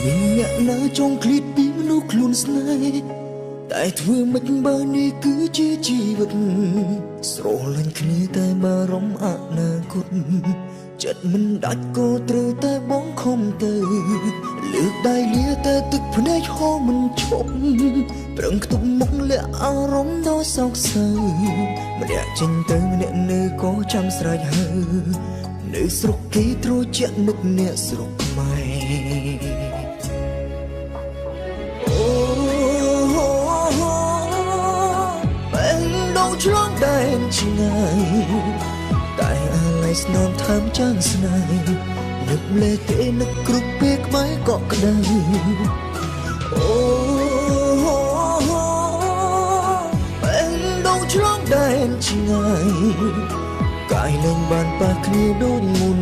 មិញអ្នកណាចង់ឃ្លាតពីមនុស្សខ្លួនស្នេហ៍តែធ្វើមិនបើនេះគឺជាជីវិតស្រលាញ់គ្នាតែបារម្ភអនាគតចិត្តមិនដាច់ក៏ត្រូវតែបងខំទៅលើកដៃលាតែទឹកភ្នែកហូរមិនឈប់ប្រឹងខ្ទប់មុខលាក់អារម្មណ៍ដ៏សោកសៅម្នាក់ចេញទៅម្នាក់នៅក៏ចាំស្រេចហើយនៅស្រុកគេត្រជាក់នឹកអ្នកស្រុកខ្មែរឆ្លងដែនឆ្ងាយតែអាឡ័យស្នំថើមចាំងស្នេហ៍នឹកលេទេនឹកគ្រប់ពេលក្បែរក៏ក្តៅអូបែងដងឆ្លងដែនឆ្ងាយកាយលែងបានប៉ះគ្នាដូចមុន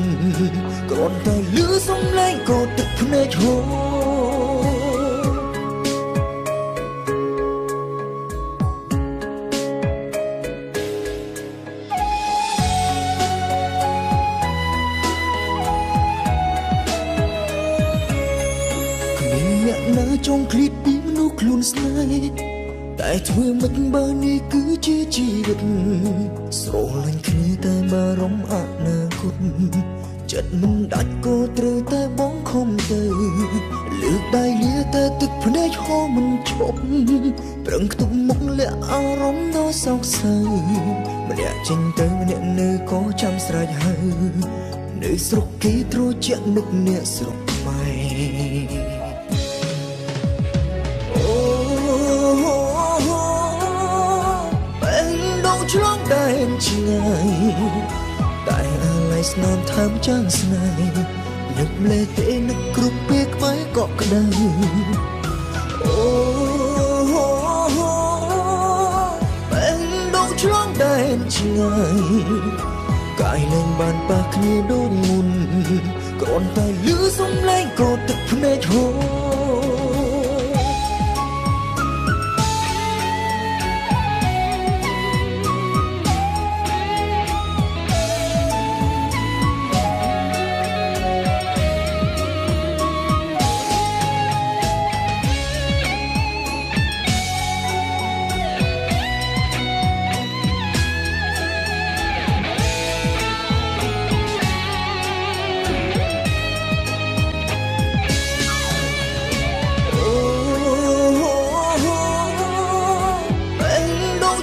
គ្រាន់តែលឺសំឡេងក៏ទឹកភ្នែកហូរចង់ឃ្លាតពីមនុស្សខ្លួនស្នេហ៍តែធ្វើមិនបើនេះគឺជាជីវិតស្រលាញ់គ្នាតែបារម្ភអនាគតចិត្តមិនដាច់ក៏ត្រូវតែបងខំទៅលើកដៃលាតែទឹកភ្នែកហូរមិនឈប់ប្រឹងខ្ទប់មុខលាក់អារម្មណ៍ដ៏សោកសៅម្នាក់ចេញទៅម្នាក់នៅក៏ចាំស្រេចហើយនៅស្រុកគេត្រជាក់នឹកអ្នកស្រុកខ្មែរឆ្លងដែនឆ្ងាយតែអាឡ័យស្នំថើមចាំងស្នេហ៍នឹកលេទេនឹកគ្រប់ពេលក្បែរក៏ក្តៅអូបែងដងឆ្លងដែនឆ្ងាយកាយលែងបានប៉ះគ្នាដូចមុនគ្រាន់តែលឺសំឡេងក៏ទឹកភ្នែកហូរ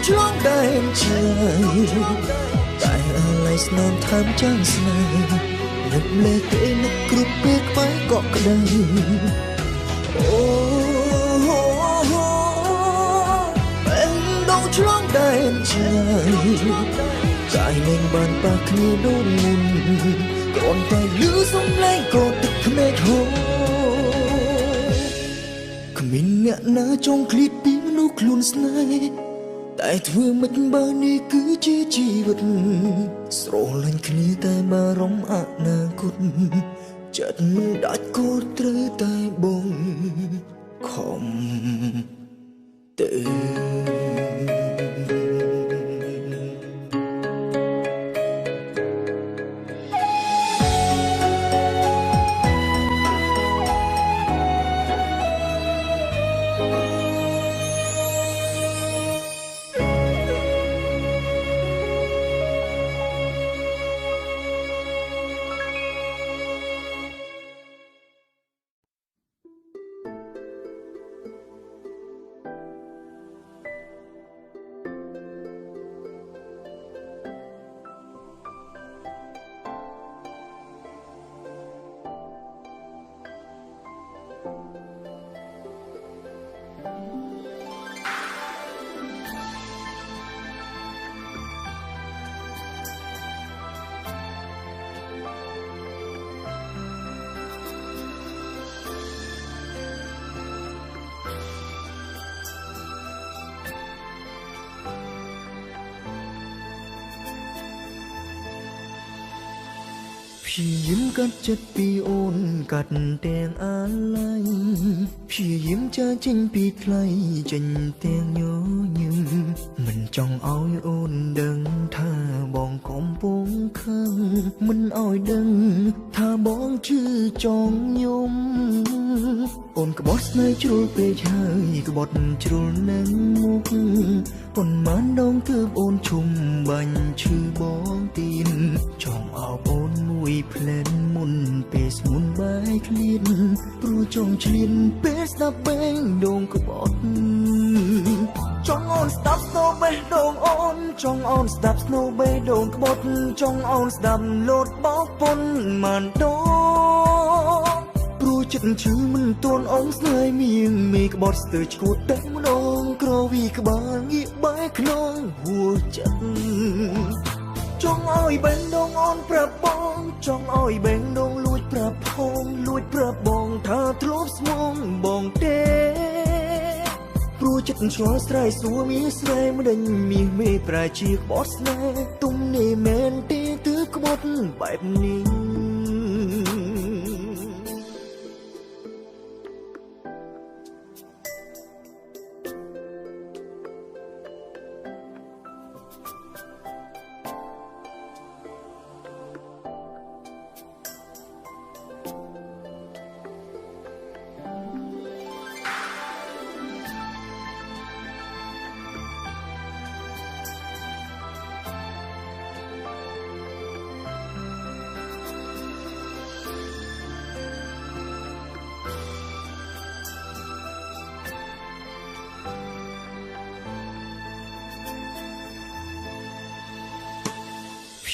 ឆ្លងដែនឆ្ងាយតែអាឡ័យស្នំថើមចាំងស្នេហ៍នឹកលេទេនឹកគ្រប់ពេលក្បែរក៏ក្តៅអូបែងដងឆ្លងដែនឆ្ងាយកាយលែងបានប៉ះគ្នាដូចមុនគ្រាន់តែលឺសំឡេងក៏ទឹកភ្នែកហូរគ្មានអ្នកណាចង់ឃ្លាតពីមនុស្សខ្លួនស្នេហ៍តែធ្វើមិនបើនេះគឺជាជីវិតស្រលាញ់គ្នាតែបារម្ភអនាគតចិត្តមិនដាច់ក៏ត្រូវតែបងខំទៅ ភ ព្យាយាមកាត់ចិត្តពីអូនកាត់ទាំងអាឡ័យព្យាយាមចាចេញពីថ្លៃចេញទាំងញញឹមមិនចង់ឲ្យអូនដឹងថាបងកំពុងខឹងមិនឲ្យដឹងថាបងជឿចង់យំអូនក្បត់ស្នេហ៍ជ្រុលពេកហើយក្បត់ជ្រុលនឹងមុខប៉ុន្មានដងទើបអូនឈុំបាញ់ឈឺបងទីនចង់អោបអូនមួយផ្លែនមុនពេលស្ងួនបាយឃ្លៀនព្រោះចង់ឆ្លៀនពេលស្ដាប់បែងដងក្បត់ចង់អូនស្ដាប់ស្នូបេះដូងអូនចង់អូនស្ដាប់ស្នូបេះដូងក្បត់ចង់អូនស្ដាប់លោតបោកពុនមិនដងព្រោះចិត្តឈឺមិនទាន់អូនស្នេហ៍មៀងមេក្បត់ស្ទើរឈួតតែម្ដងក្រវីក្បាលងាកបែកក្នុងហួរចិត្តចង់ឲ្យបែងដងអូនប្រាប់បងចង់ឲ្យបែងដងលួចប្រាប់ផងលួចប្រាប់បងថាធ្លាប់ស្មងបងទេព្រោះចិត្តឆ្លល់ស្រ័យសួរមានស្រីមិនដេញមាសមេប្រាជាក្បត់ស្នេហ៍ទុំនេះមែនទេទើបក្បត់បែបនេះ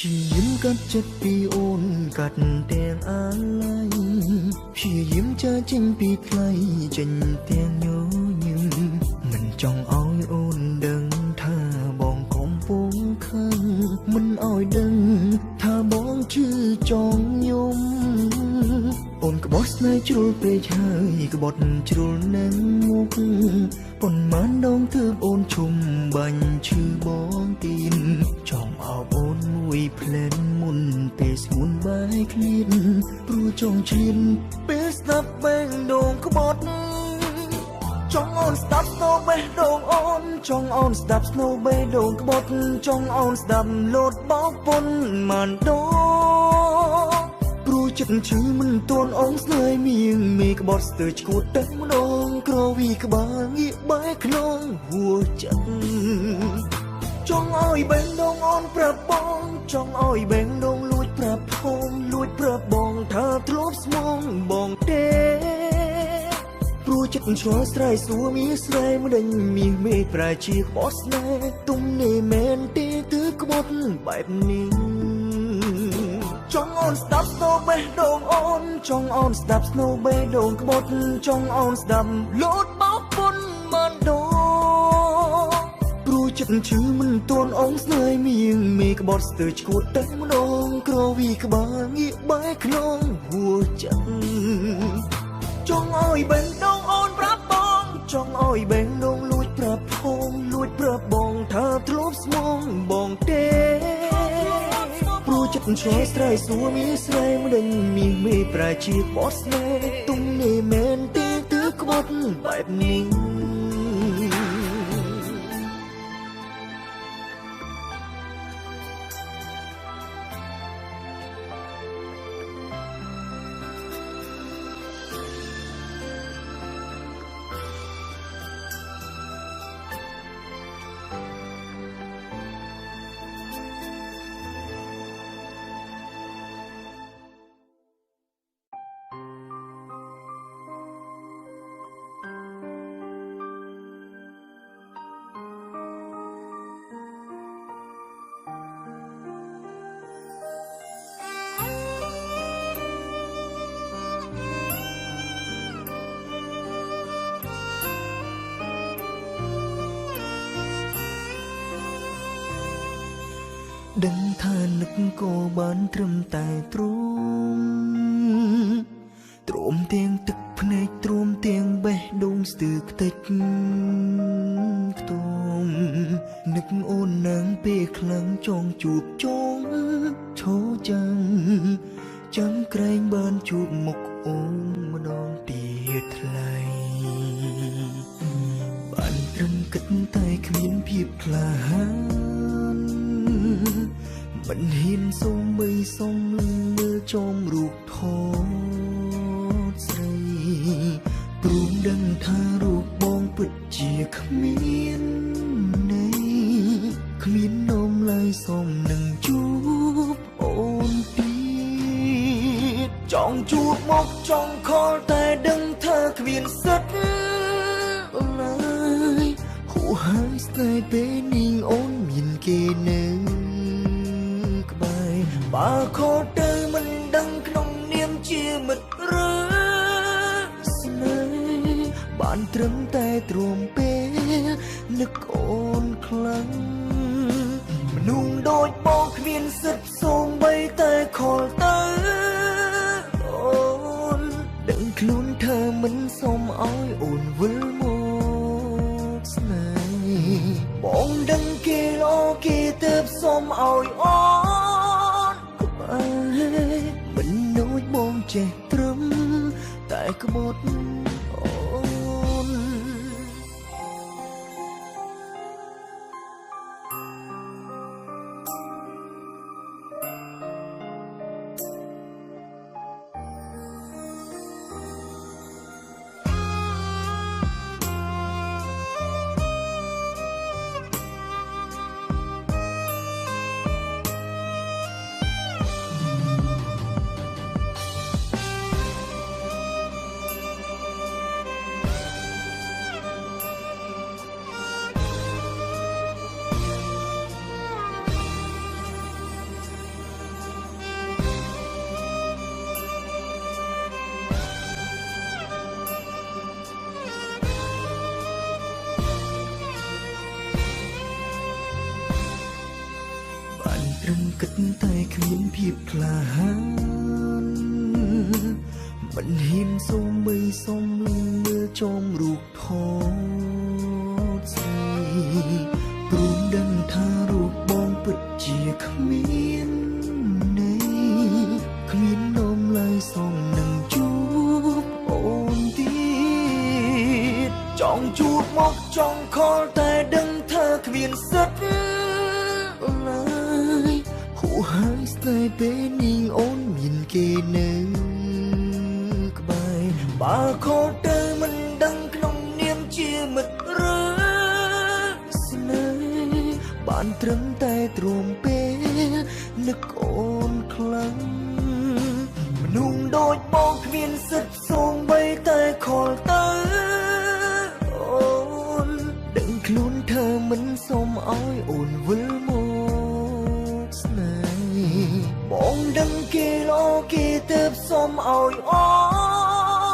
ព្យាយាមកាត់ចិត្តពីអូនកាត់ទាំងអាឡ័យព្យាយាមចាចេញពីថ្លៃចេញទាំងញញឹមមិនចង់ឲ្យអូនដឹងថាបងកំពុងខឹងមិនឲ្យដឹងថាបងជឿចង់យំអូនក្បត់ស្នេហ៍ជ្រុលពេកហើយក្បត់ជ្រុលនឹងមុខប៉ុន្មានដងទើបអូនឈុំបាញ់ឈឺបងទីនចង់អោបអូនមួយផ្លែនមុនពេលស្ងួនបាយឃ្លៀនព្រោះចង់ឆ្លៀនពេលស្ដាប់បែងដងក្បត់ចង់អូនស្ដាប់ស្នូបេះដូងអូនចង់អូនស្ដាប់ស្នូបេះដូងក្បត់ចង់អូនស្ដាប់លោតបោកពុនមិនដងព្រោះចិត្តឈឺមិនទាន់អូនស្នេហ៍មៀងមេក្បត់ស្ទើរឈួតតែម្ដងក្រវីក្បាលងាកបែកក្នុងហួរចិត្តចង់ឲ្យបែងដងអូនប្រាប់បងចង់ឲ្យបែងដងលួចប្រាប់ផងលួចប្រាប់បងថាធ្លាប់ស្មងបងទេព្រោះចិត្តឆ្លល់ស្រ័យសួរមានស្រីមិនដេញមាសមេប្រាជាក្បត់ស្នេហ៍ទុំនេះមែនទេទើបក្បត់បែបនេះចង់អូនស្ដាប់ស្នូបេះដូងអូនចង់អូនស្ដាប់ស្នូបេះដូងក្បត់ចង់អូនស្ដាប់លោតបោកពុនមិនដងព្រោះចិត្តឈឺមិនទាន់អូនស្នេហ៍មៀងមេក្បត់ស្ទើរឈួតតែម្ដងក្រវីក្បាលងាកបែកក្នុងហួរចិត្តចង់ឲ្យបែងដងអូនប្រាប់បងចង់ឲ្យបែងដងលួចប្រាប់ផងលួចប្រាប់បងថាធ្លាប់ស្មងបងទេព្រោះចិត្តឆ្លល់ស្រ័យសួរមានស្រីមិនដេញមាសមេប្រាជាក្បត់ស្នេហ៍ទុំនេះមែនទេទើបក្បត់បែបនេះ ដឹងថានឹកក៏បានត្រឹមតែទ្រាំទាំងទឹកភ្នែកទ្រាំទាំងបេះដូងស្ទើរខ្ទេចខ្ទុំនឹកអូននឹងពេលខ្លាំងចង់ជួបចង់ឈរចាំ ចាំក្រែងបានជួបមុខអូនម្ដងទៀតថ្លៃបានត្រឹមគិតតែគ្មានភាពក្លាហានមិនហ៊ានសុំបីសុំមើលចំរូបថតស្រីព្រមដឹងថារូបបងពិតជាគ្មានន័យគ្មាននំឡើយសុំនឹងជួបអូនទៀតចង់ជួបមកចង់ខលតែដឹងថាគ្មានសិទ្ធឡើយហួហើយស្នេហ៍ពេលនេះអូនមានគេនៅក្បែរបើខលទៅមិនដឹងក្នុងនាមជាមិត្តឬស្នេហ៍បានត្រឹមតែទ្រាំពេលនឹកអូនខ្លាំងមនុស្សដូចបងគ្មានសិទ្ធសូម្បីតែខលទៅអូនដឹងខ្លួនថាមិនសុំឲ្យអូនវិលមកស្នេហ៍បងដឹងគេល្អគេទៅសុំឲ្យអូនក្បែរមិននួចបងចេះត្រឹមតែក្បត់អូនត្រឹមគិតតែគ្មានភាពក្លាហានមិនហ៊ានសុំបីសុំមើលចំរូបថតស្រីព្រមដឹងថារូបបងពិតជាគ្មានន័យគ្មាននំឡើយសុំនឹងជួបអូនទៀតចង់ជួបមកចង់ខលតែដឹងថាគ្មានសិទ្ធឡើយហួហើយស្នេហ៍ពេលនេះអូនមានគេនៅក្បែរបើខលទៅមិនដឹងក្នុងនាមជាមិត្តឬស្នេហ៍បានត្រឹមតែទ្រាំពេលនឹកអូនខ្លាំងមនុស្សដូចបងគ្មានសិទ្ធសូម្បីតែខលទៅអូនដឹងខ្លួនថាមិនសុំឲ្យអូនវិលមកស្នេហ៍បងដឹងគេល្អគេទៅសុំឲ្យអូ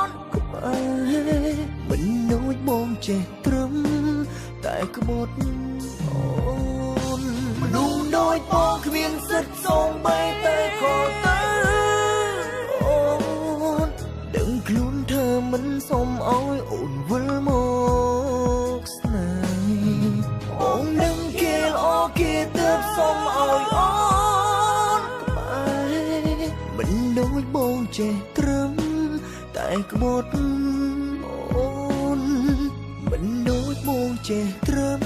នក្បែរមិននួចបងចេះត្រឹមតែក្បត់អូនមនុស្សដូចបងគ្មានសិទ្ធសូម្បីតែខលទៅអូនដឹងខ្លួនថាមិនសុំឲ្យអូនវិលមកស្នេហ៍បងដឹងគេល្អគេទៅសុំឲ្យអូនក្បែរមិនដូចបងចេះត្រឹមតែក្បត់អូនមិនដូចបងចេះត្រឹម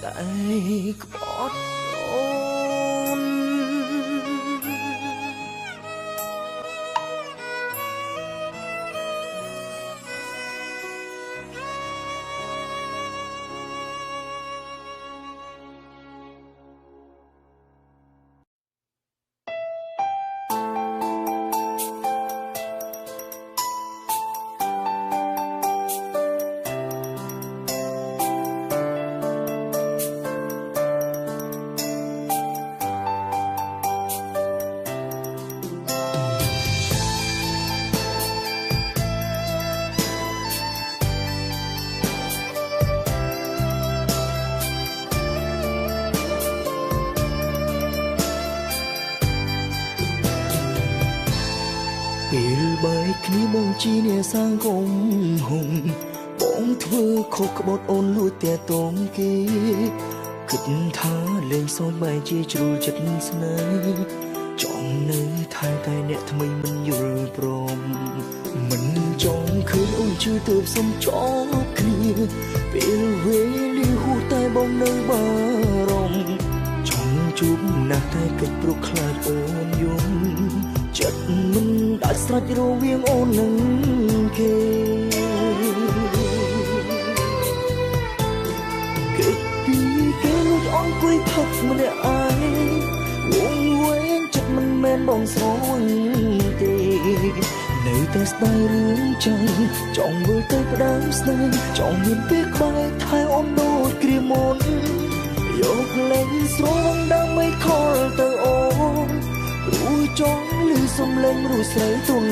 តែក្បត់អូន ពេលបែកគ្នាបងជីអ្នកសាងគុំហុំបងធ្វើខុសក្បត់អូនលួចតែតងគេ គិតថាលេងសើចបែរជាជ្រុលចិត្តស្នេហ៍ចង់នៅថែតែអ្នកថ្មីមិនយល់ព្រមមិនចង់ឃើញអូនជឿទើបសុំចោលគ្នាពេលវេលាហួសតែបងនៅបារម្ភចង់ជួបណាស់តែគិតព្រោះខ្លាចអូនយំចិត្តមិនដាច់ស្រេចរវាងអូននិងគេគេលួចអង្គុយផឹកម្នាក់ឯងវងវែងចិត្តមិនមែនបងស្រងទេនៅតែស្ដាយរឿងចឹងចង់វិលទៅផ្ដើមស្នេហ៍ចង់មានពេលក្បែរថែអូនដូចគ្រាមុនយកលេងស្រងដើម្បីខលទៅអូនព្រោះចង់ឮសំឡេងរូបស្រីទន់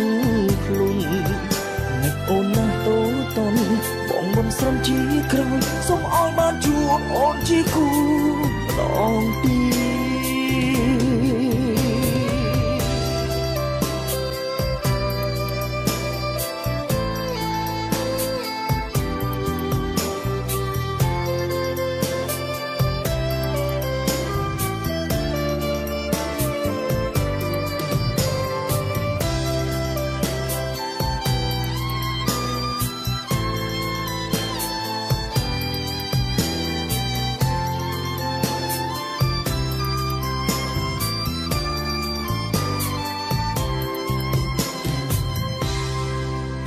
ភ្លុននឹកអូនណាស់តូចតន់បងមិនស្រំជាក្រោយសូមឲ្យបានជួបអូនជាគូម្ដងទៀត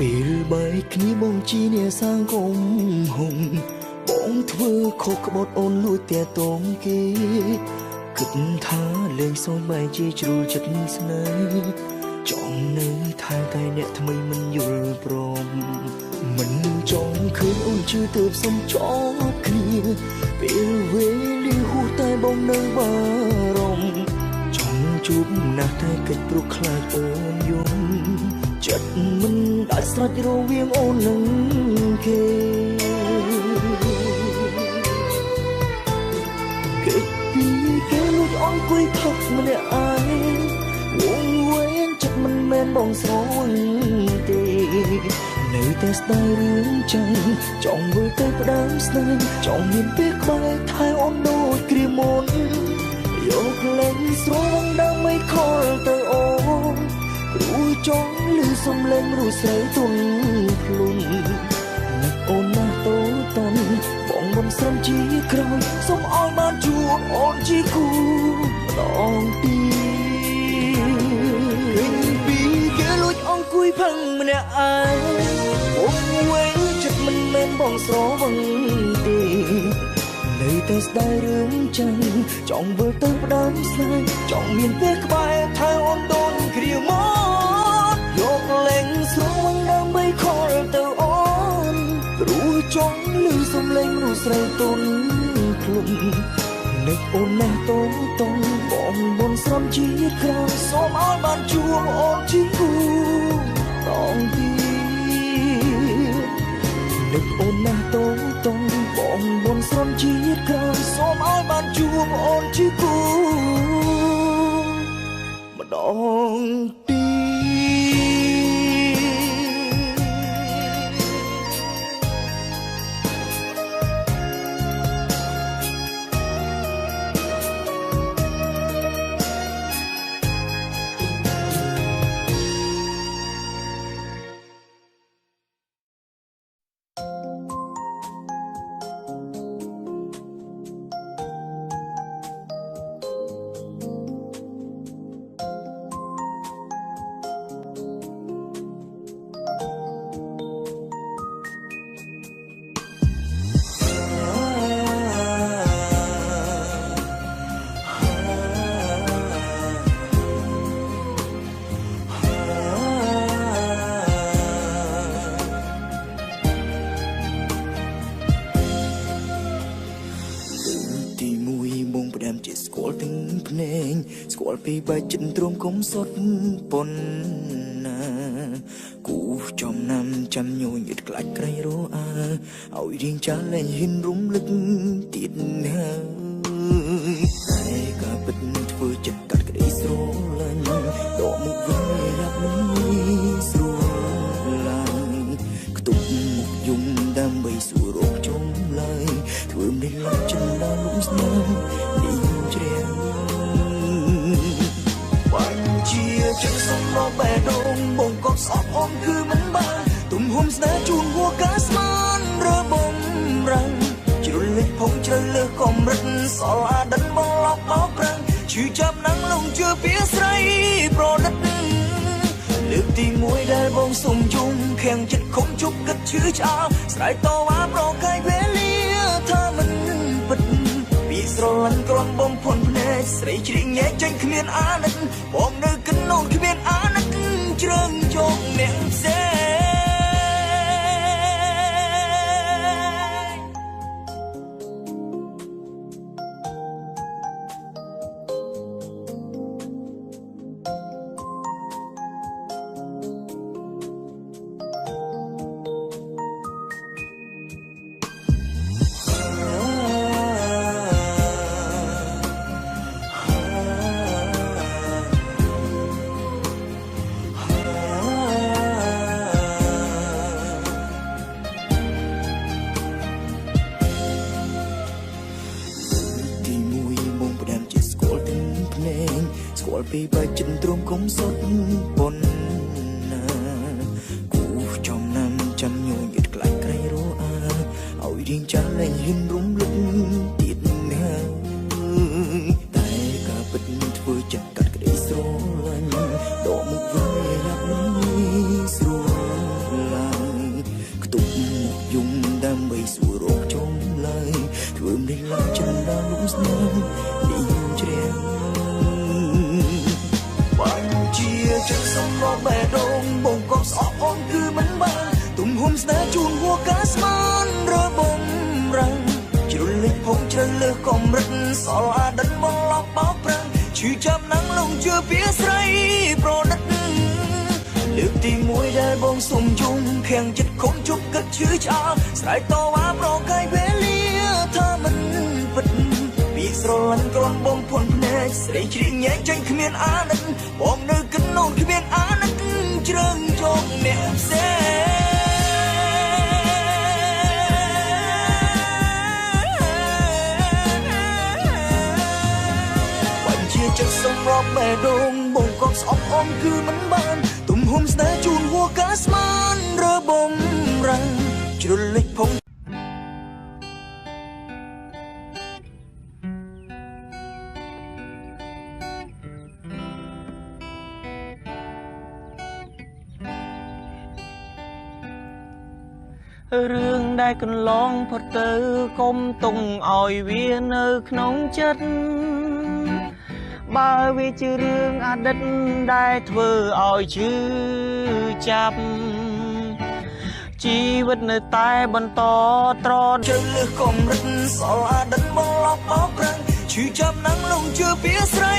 ពេលបែកគ្នាបងជីនេះសាងគុំហុំបងធ្វើខុសក្បត់អូនលួចតែតងគេគិតថាលេងសើចបែរជាជ្រុលចិត្តស្នេហ៍ចង់នៅថែតែអ្នកថ្មីមិនយល់ព្រមមិនចង់ឃើញអូនជឿទើបសុំចោលគ្នាពេលវេលាហួសតែបងនៅបារម្ភចង់ជួបណាស់តែគិតព្រោះខ្លាចអូនយំចិត្តមិនដាច់ស្រេចរវាងអូននិងគេគេពីគេលួចអង្គុយផឹកម្នាក់ឯងវងវែងចិត្តមិនមែនបងស្រងទេនៅតែស្ដាយរឿងចឹងចង់វិលទៅផ្ដើមស្នេហ៍ចង់មានពេលក្បែរថែអូនដូចគ្រាមុនយកលេងស្រងដើម្បីខលទៅអូនព្រោះចង់ឮសំឡេងរូបស្រីទន់ភ្លុននឹកអូនណាស់តូចតន់បងមិនស្រំជាក្រោយសូមឲ្យបានជួបអូនជាគូម្ដងទៀតវិញពីគេលួចអង្គុយផឹងម្នាក់ឯងអូនវិញចិត្តមិនមែនបងស្រវឹងទេនៅតែស្ដាយរឿងចឹងចង់វិលទៅផ្ដើមស្នេហ៍ចង់មានពេលក្បែរថែអូនដូចគ្រាមុនយកលេងស្រងដើម្បីខលទៅអូនព្រោះចង់ឮសំឡេងរូបស្រីទន់ភ្លុំនឹកអូនណាស់តូចតន់បងមិនស្រំជាក្រោយសូមឲ្យបានជួបអូនជាគូតងទៀតនឹកអូនណាស់តូចតន់បងមិនស្រំជាក្រោយសូមឲ្យបានជួបអូនជាគូម្ដងទៀតស្គាល់ពីបែកចិត្តទ្រាំគុំសុតប៉ុនណាគូចំណាំចាំញញឹកខ្លាច់ក្រែងរអាឲ្យរៀងចាស់លែងហ៊ានរំលឹកទៀតហើយតែក៏ពិតធ្វើចិត្តកាត់ក្តីស្រឡាញ់ដកមុខវិញរាប់មិនស្រួលឡើយខ្ទប់មុខយំដើម្បីសួររកចំឡើយធ្វើមិនឡើងចិនដល់លំស្នេហ៍ ងបងកប់ស្អប់អមគឺមិនបានទំហំស្នេហ៍ជូនហួរកាស្មានរើបំរាំងជ្រុលលេចផងជ្រៅលើសកំរិតសល់អាដិនបងឡប់បោកប្រាំងឈឺចាប់ណាំងលងជឿពីស្រីប្រណិតលើកទី1ដែលបងសុំយំខាំងចិត្តខំជប់គិតឈឺឆ្អល់ស្រ័យតវ៉ាប្រកាយវេលាថាមិនពិតពីស្រលាញ់គ្រាន់បំផុនភ្នែកស្រីជ្រៀងញែកចេញគ្មានអាណិតបងនៅកណ្ដោនគ្មានអាណិតជ្រើងជោគអ្នកផ្សេងស្គាល់ពីបែកចិត្តទ្រមគុំសុតប៉ុនណាគូចំណាំចាំញយិតខ្លាចក្រៃរអាឲ្យរៀងចាស់លែងហ៊ានរំលឹកទៀតណាតែការពិតធ្វើចិត្តកាត់ក្តីស្រឡាញ់ដកមុខវិញយ៉ាប់នេះស្រួលឡើងខ្ទប់មុខយំដើម្បីសួររកចំឡើយធ្វើមិនឡើងចិត្តដល់លំស្នេហ៍នេះជ្រាបចិត្តសំរងបេះដូងបងកប់ស្អប់អមគឺមិនបានទំហំស្នេហ៍ជូនហួរកាស្មានរើបំរាំងជ្រុលលេចផងជ្រៅលើសកំរិតសល់អាដិនបងឡប់បោកប្រាំងឈឺចាប់ណាំងលងជឿពីស្រីប្រណិតលើកទី1ដែលបងសុំយំខាំងចិត្តខំជប់គិតឈឺឆ្អល់ស្រ័យតវ៉ាប្រកាយវេលាថាមិនពិតពីស្រលាញ់គ្រាន់បំផុនភ្នែកស្រីជ្រៀងញែកចេញគ្មានអាណិតបងនៅកណ្ដោនគ្មានអាណិតជ្រើងជោគអ្នកផ្សេងបញ្ជាចិត្តសម្រាប់បេះដូងបងកប់ស្អប់អមគឺមិនបានទំហំស្នេហ៍ជូនហួរកាស្មានរើបំរាំងជ្រុលលេចផងរឿងដែលកន្លងផុតទៅកុំទុំឲ្យវានៅក្នុងចិត្តបើវាជារឿងអតីតដែលធ្វើឲ្យឈឺចាប់ជីវិតនៅតែបន្តត្រង់ជ្រៅលើសកំរិតសល់អតីតមកឡប់បោកប្រាំងឈឺចាប់ណាំងលងជឿពីស្រី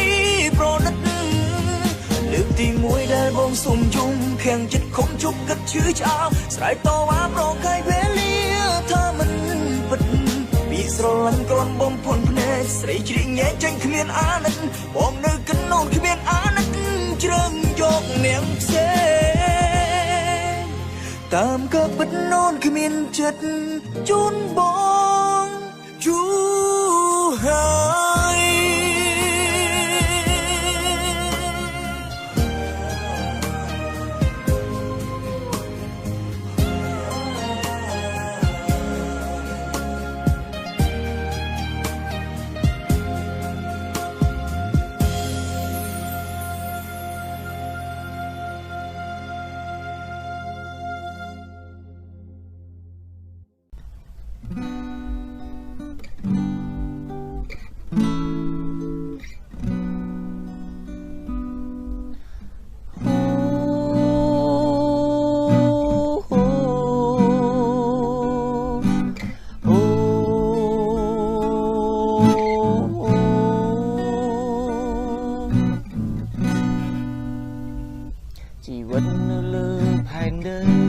ប្រណិតលើកទី1ដែលបងសុំយំខាំងចិត្តខំជប់គិតឈឺឆ្អល់ស្រ័យតវ៉ាប្រកាយវេលាថាមិនពិតពីស្រលាញ់គ្រាន់បំផុនភ្នែកស្រីជ្រៀងញែកចេញគ្មានអាណិតបងនៅកណ្ដោនគ្មានអាណិតជ្រើងយកអ្នកផ្សេងតាមក៏ពិតនោនគ្មានចិត្តជូនបងយូរហើយជីវិតនៅលើផែនដី